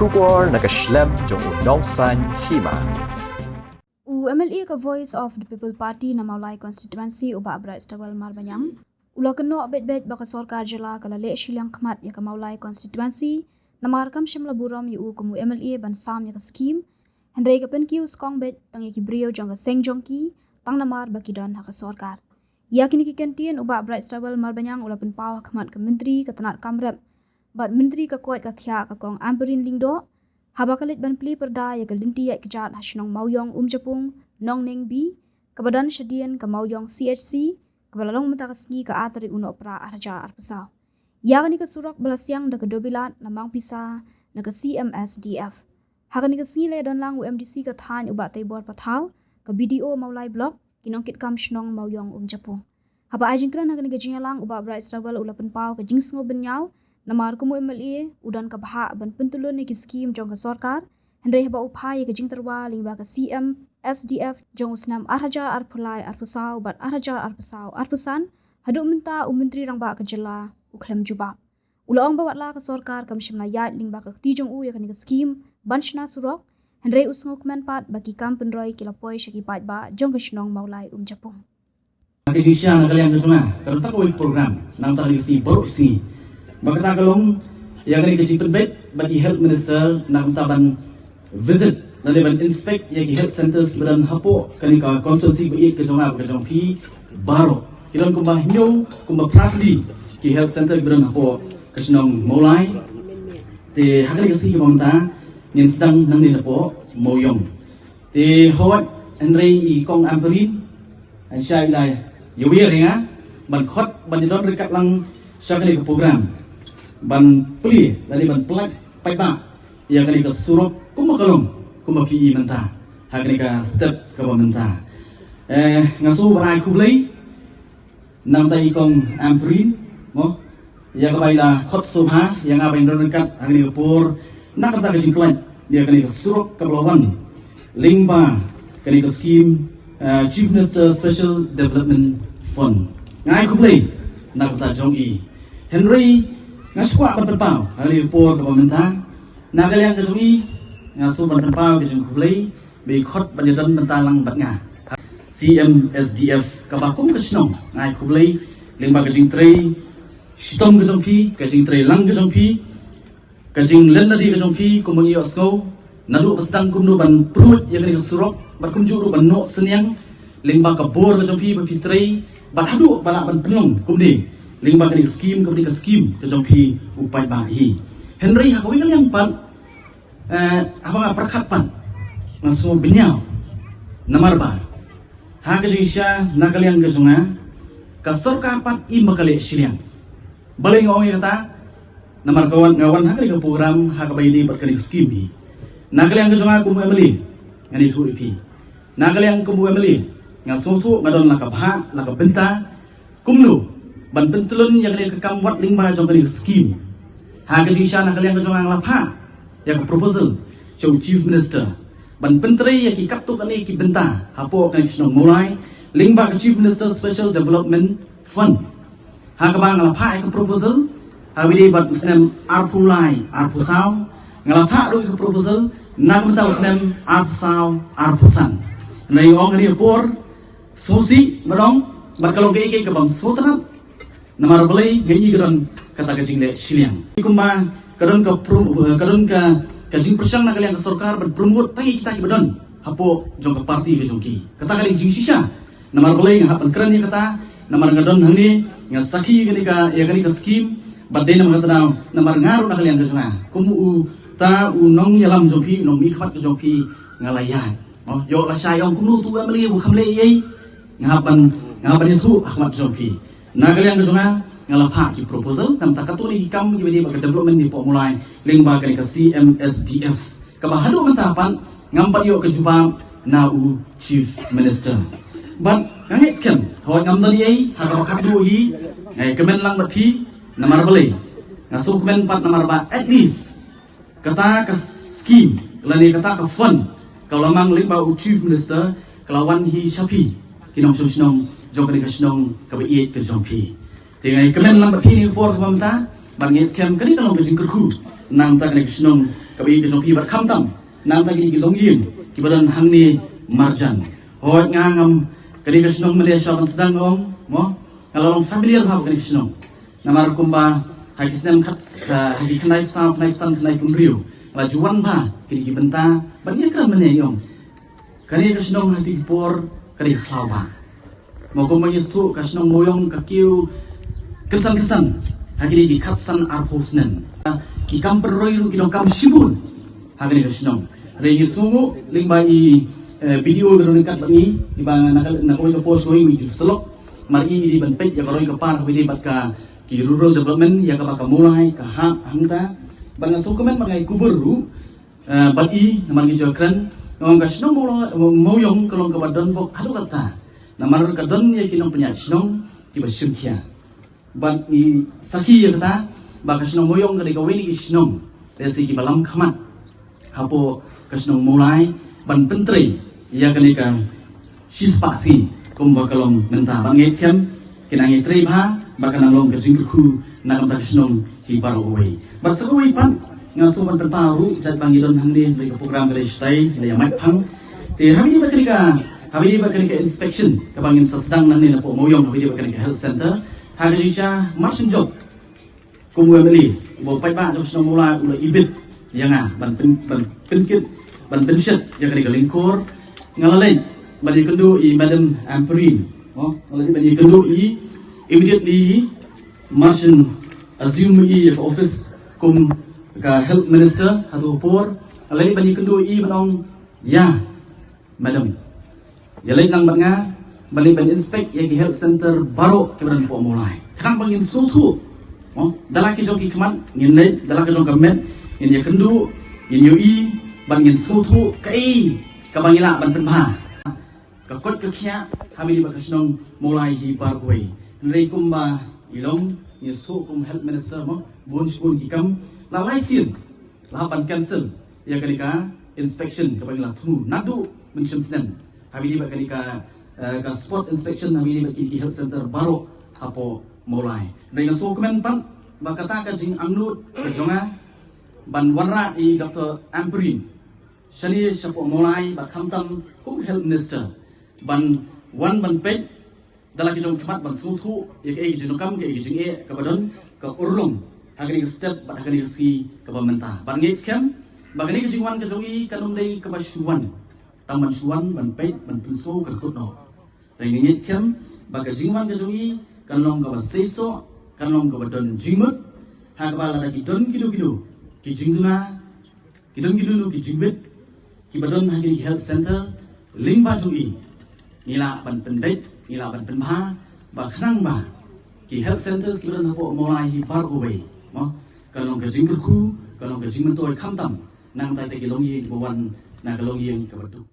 Shubor nakaslem jong unong san hima. MLA ka Voice of the People Party na Maulay constituency uba abra istawal Marbanyang. Ulo kano bet baka sorkar jala kala le silang khamat ya ka Maulay constituency na markam shimla buram yu kumu MLA ban sam ya ka scheme. Hendrai ka penkiu skong bet tang ya ki brio jong ka seng jong ki tang namar baki don ha ka sorkar. Ya kini ki kentien uba abra istawal Marbanyang ulo pen paw khamat ka menteri ka tanat kamrep. Bat menteri ka kuat ka khya ka kong amperin lingdo habakalit ban pli perda ya galinti ya kejat hasnong mauyong Japung nong neng bi kebadan syadian ke mauyong CHC kebalalong mentakasngi ke atari uno pra arja arpasau ya kani ke surok belasiang da ke dobilat lamang pisa na ke CMSDF hakani ke sile don lang UMDC ke than ubat tebor pathau ke BDO Maulai blok kinongkit kam shnong mauyong Japung haba ajingkran hakani ke jingalang ubat bra Israel ulapen pau ke jingsngo benyau namar kumu MLA udan ka baha ban pentulun ni skim jong ka sorkar hendai haba upaya ke jingterwa lingba ka CM SDF jong usnam arhaja arpulai arpusau bat arhaja arpusau arpusan hadu minta menteri rang ba ka jela uklem juba ulong bawat la ka sorkar kam shimna ya lingba ka ti jong u ya kan ka skim banshna surok hendai usngok men pat bagi kam penroi kilapoi shaki pat ba jong ka shnong Maulai Japung Indonesia kalian kesana kalau tak program nang tak si baru si Bagaimana kalong yang ini kecil penbet bagi health minister nak taban visit nanti ban inspect yang health centers kemudian hapo kani ka konsultasi bagi kejong pi baru kiran kumbah nyo kumbah prakdi ki health center kemudian hapo kesenong Maulai te hakali kasi kemamta yang sedang nang ni hapo moyong te hawat Andre i kong amperin ansyai lai yawi ringa ban khot ban didon dekat lang syakani ke program ban pli dari ban plak pai ba ya kali ka surok kuma kalong kuma pi menta ha kali ka step ka ba menta ngasu barai kublai nam tai kong amprin mo ya ka baila khot subha yang abain don kat hari pur nak kata ka jingplat dia kali ka surok ka lawan lingba kali ka scheme Chief Minister Special Development Fund ngai kublai nak kata jong i Henry ngaswa berpau hari por ke pemerintah nagalian kedui ngasu berpau ke jengkulai be khot banyadan bentalang batnga CMSDF kabakum ke snong ngai kulai lemba ke jingtrei sitom ke jongpi ke jingtrei lang ke jongpi ke jing lennadi ke jongpi kumungi osgo nadu pestang kumnu ban prut yang ke surok berkunjuru ban no senyang lemba ke bor ke jongpi bepitrei bahadu balak ban penong kumdi lingba kini skim kemudian ke skim kejongki upai bahi Henry hakawi kalian pan apa nggak perkapan langsung benyau namar ba hak kejisya nak kalian kejonga kasor kapan ima kali siliang balai ngawang kata namar kawan hak kali program hak bayi di berkali skim hi nak kalian kejonga kumu emeli ngani tu ipi nak kalian kumu emeli ngasutu ngadon laka bah laka benta kumnu ban pentulun yang kalian kekam wat lingba jong kalian skim ha kalian syana kalian jong ang lapha yang proposal jong chief minister ban penteri yang kikap tu kali ki benta hapo kalian sno mulai lingba ke chief minister special development fund ha ka bang lapha yang proposal ha widi bat usnem arpulai arpusau ngalapha ro ke proposal nak benta usnem arpusau arpusan nai ong ni por susi merong bat kalong ke bang sultanat namar balai gayi geron kata kajing le siliang ikuma kadon ka kajing persang na kalian ke sorkar berpromot pai kita ki bedon hapo jong ka parti ke jongki kata kali jing sisa namar balai ngah pan kran kata namar ngadon hangni nga sakhi gani ka ya gani ka scheme badde namar kata namar ngaru na kalian ke jonga kumu ta unong yalam jongki nong mi khat ke jongki ngalayan oh yo la sayong kumu tu amli bu khamle yei ngapan itu Ahmad jongki na kalian kejonga ngalapha ki proposal tam takatuli hikam ki bedi baka development ni pomulai lingba kani ka CMSDF ka bahadu mentapan ngampat yo ke juba na u chief minister but ngai skem hawa ngamdani ai ha ka khadu hi ngai kemen lang bathi namar balai ngasu kemen pat namar ba at least kata ka scheme lani kata ka fund kalau mang lingba u chief minister kelawan hi shapi kinong sunong jong kani kasnong kabai ke jongpi tingai kemen lambat pini por kamta Bangnya scam kali kalau kejing kerku, nang tak kena kesenong kabi kejong pi bat kamtam, nang tak kini gilong yin, kibadan hang ni marjan. Hoy ngangam kali kesenong Malaysia ban sedang ong, mo kalau orang familiar bah kali kesenong. Namar kumba hagi sedang kat hagi knaip san knaip kumriu, lajuan bah kini kibenta, bangnya kan meneyong. Kali kesenong hati por kali khlawa. Mo kumba yestu kesenong moyong kakiu kesan hagini di katsan arhosnen ki kamper roiru ki kam shibun hagini kesenong regi sungu lingba i video beroni kat bani di bang nakoi ko post going with selok mari di ban page ya karoi ka par hili bat ka ki rural development ya ka mulai ka hangta bang sukumen mangai kuburu bati namang jokran ngong kesenong moyong kalong ka badon bok hadu kata namar ka don ya kinong penya senong ki basyumkia ban ni saki ya kata ba kesenong moyong dari kawin ki senong resi ki balam khamat hapo kesenong mulai ban pentri ya kanika sispasi kumba kalong menta ban ngai siam kinangi tri ba ba kanang long kerjing ku na kam kesenong hi baro oi ba sakoi pan ngaso ban terparu jat bangidon hangdi dari program dari stai ya mai phang te habi ba kanika inspection kabangin sasdang nan ni na po moyong habi ba kanika health center Hagisha marsin job kumwe meli bo pai ba jo sno mula ulo ibit yanga ban penkit ban penshet ya kali lingkor ngalalai bani kendu I madam Amperin ngalalai bani kendu I immediately marsin assume I office kum ka health minister hatu por ngalalai bani kendu I manong ya madam ya lai nang banga balik ban inspect yang di health center baru kemudian po mulai. Kadang bangin sutu, dalam kijong kikman, ngin dalam kijong kamet, ngin ya kendu, ngin yui, bangin sutu, kai, kabangila ban penbah. Kakot kekia, kami di bakasnong mulai hi parkway. Nilai kumba ilong, ngin su kum health minister mo, bun kikam, lalai sin, lahapan cancel, ya kanika inspection kabangila tunu, nadu mention kami di bakanika ka spot inspection na mini baki health center baru hapo mulai. Dengan dokumen pan bakata ka jing amnut ka jonga ban warra I Dr. Amperin. Shani shapo mulai ba khamtam kum health minister ban page dala ki jong khamat ban sutu ya ka jinukam ka jing ka badon ka urlum hagani step ba hagani si ka bamenta. Ban ngai scam bagani ka jingwan ka jongi kanum dei ka basuan. Taman suan ban page ban pinso ka kutno. Ringgit scam baga jingman ka jongi kanong ka baseso kanong ka badon jingmut ha ka bala ki don kido ki jingna kidon kido ki jingbet ki badon hagi health center lingba jongi nila ban pendek nila ban penbha ba khnang ba ki health centers ki badon hapo mulai hi par oway kanong ka jingku kanong ka jingman toy khamtam nang tai te ki longi bawan na ka longi ka badu